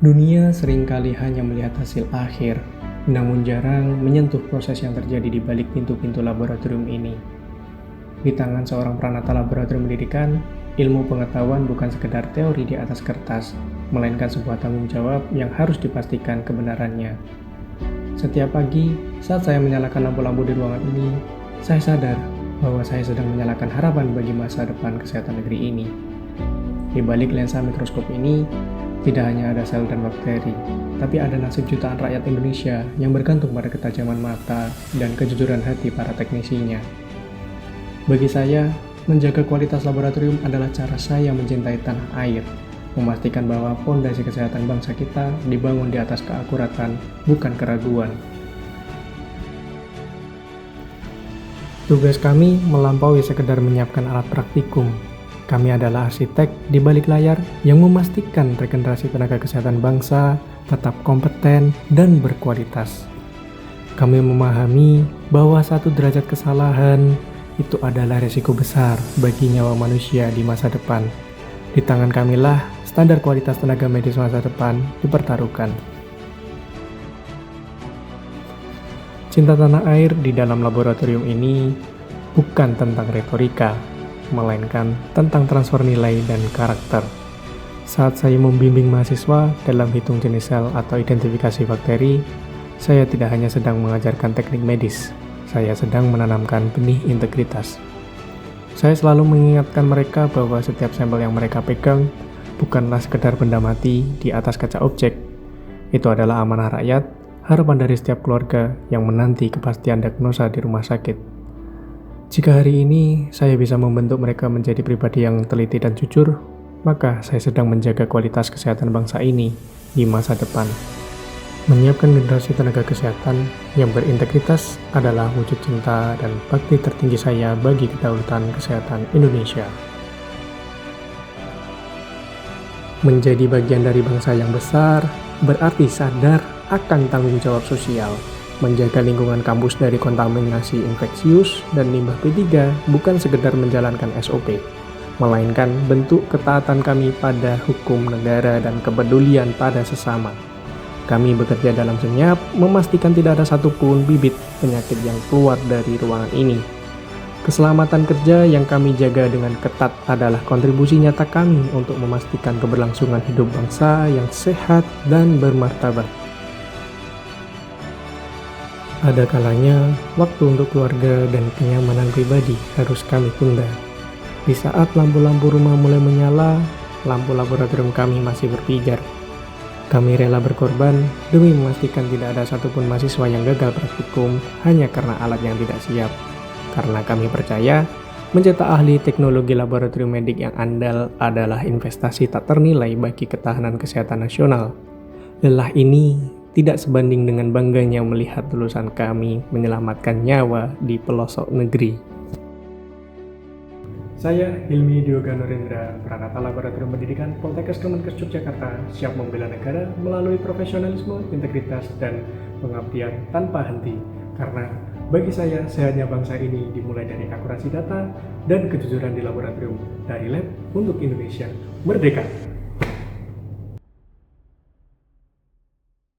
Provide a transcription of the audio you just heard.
Dunia seringkali hanya melihat hasil akhir, namun jarang menyentuh proses yang terjadi di balik pintu-pintu laboratorium ini. Di tangan seorang peranata laboratorium pendidikan, ilmu pengetahuan bukan sekedar teori di atas kertas, melainkan sebuah tanggung jawab yang harus dipastikan kebenarannya. Setiap pagi, saat saya menyalakan lampu-lampu di ruangan ini, saya sadar bahwa saya sedang menyalakan harapan bagi masa depan kesehatan negeri ini. Di balik lensa mikroskop ini, tidak hanya ada sel dan bakteri, tapi ada nasib jutaan rakyat Indonesia yang bergantung pada ketajaman mata dan kejujuran hati para teknisinya. Bagi saya, menjaga kualitas laboratorium adalah cara saya mencintai tanah air, memastikan bahwa fondasi kesehatan bangsa kita dibangun di atas keakuratan, bukan keraguan. Tugas kami melampaui sekedar menyiapkan alat praktikum. Kami adalah arsitek di balik layar yang memastikan regenerasi tenaga kesehatan bangsa tetap kompeten dan berkualitas. Kami memahami bahwa 1 derajat kesalahan itu adalah risiko besar bagi nyawa manusia di masa depan. Di tangan kamilah standar kualitas tenaga medis masa depan dipertaruhkan. Cinta tanah air di dalam laboratorium ini bukan tentang retorika, melainkan tentang transfer nilai dan karakter. Saat saya membimbing mahasiswa dalam hitung jenis sel atau identifikasi bakteri, saya tidak hanya sedang mengajarkan teknik medis, saya sedang menanamkan benih integritas. Saya selalu mengingatkan mereka bahwa setiap sampel yang mereka pegang bukanlah sekedar benda mati di atas kaca objek. Itu adalah amanah rakyat, harapan dari setiap keluarga yang menanti kepastian diagnosa di rumah sakit. Jika hari ini saya bisa membentuk mereka menjadi pribadi yang teliti dan jujur, maka saya sedang menjaga kualitas kesehatan bangsa ini di masa depan. Menyiapkan generasi tenaga kesehatan yang berintegritas adalah wujud cinta dan bakti tertinggi saya bagi kedaulatan kesehatan Indonesia. Menjadi bagian dari bangsa yang besar berarti sadar akan tanggung jawab sosial. Menjaga lingkungan kampus dari kontaminasi infeksius dan limbah P3 bukan sekedar menjalankan SOP, melainkan bentuk ketaatan kami pada hukum negara dan kepedulian pada sesama. Kami bekerja dalam senyap, memastikan tidak ada satupun bibit penyakit yang keluar dari ruangan ini. Keselamatan kerja yang kami jaga dengan ketat adalah kontribusi nyata kami untuk memastikan keberlangsungan hidup bangsa yang sehat dan bermartabat. Ada kalanya, waktu untuk keluarga dan kenyamanan pribadi harus kami tunda. Di saat lampu-lampu rumah mulai menyala, lampu laboratorium kami masih berpijar. Kami rela berkorban demi memastikan tidak ada satupun mahasiswa yang gagal praktikum hanya karena alat yang tidak siap. Karena kami percaya, mencetak ahli teknologi laboratorium medik yang andal adalah investasi tak ternilai bagi ketahanan kesehatan nasional. Lelah ini tidak sebanding dengan bangganya melihat lulusan kami menyelamatkan nyawa di pelosok negeri. Saya Hilmi Dioga Nurendra, Pranata Laboratorium Pendidikan Poltekkes Kemenkes Yogyakarta, siap membela negara melalui profesionalisme, integritas, dan pengabdian tanpa henti. Karena bagi saya, sehatnya bangsa ini dimulai dari akurasi data dan kejujuran di laboratorium, dari lab untuk Indonesia merdeka.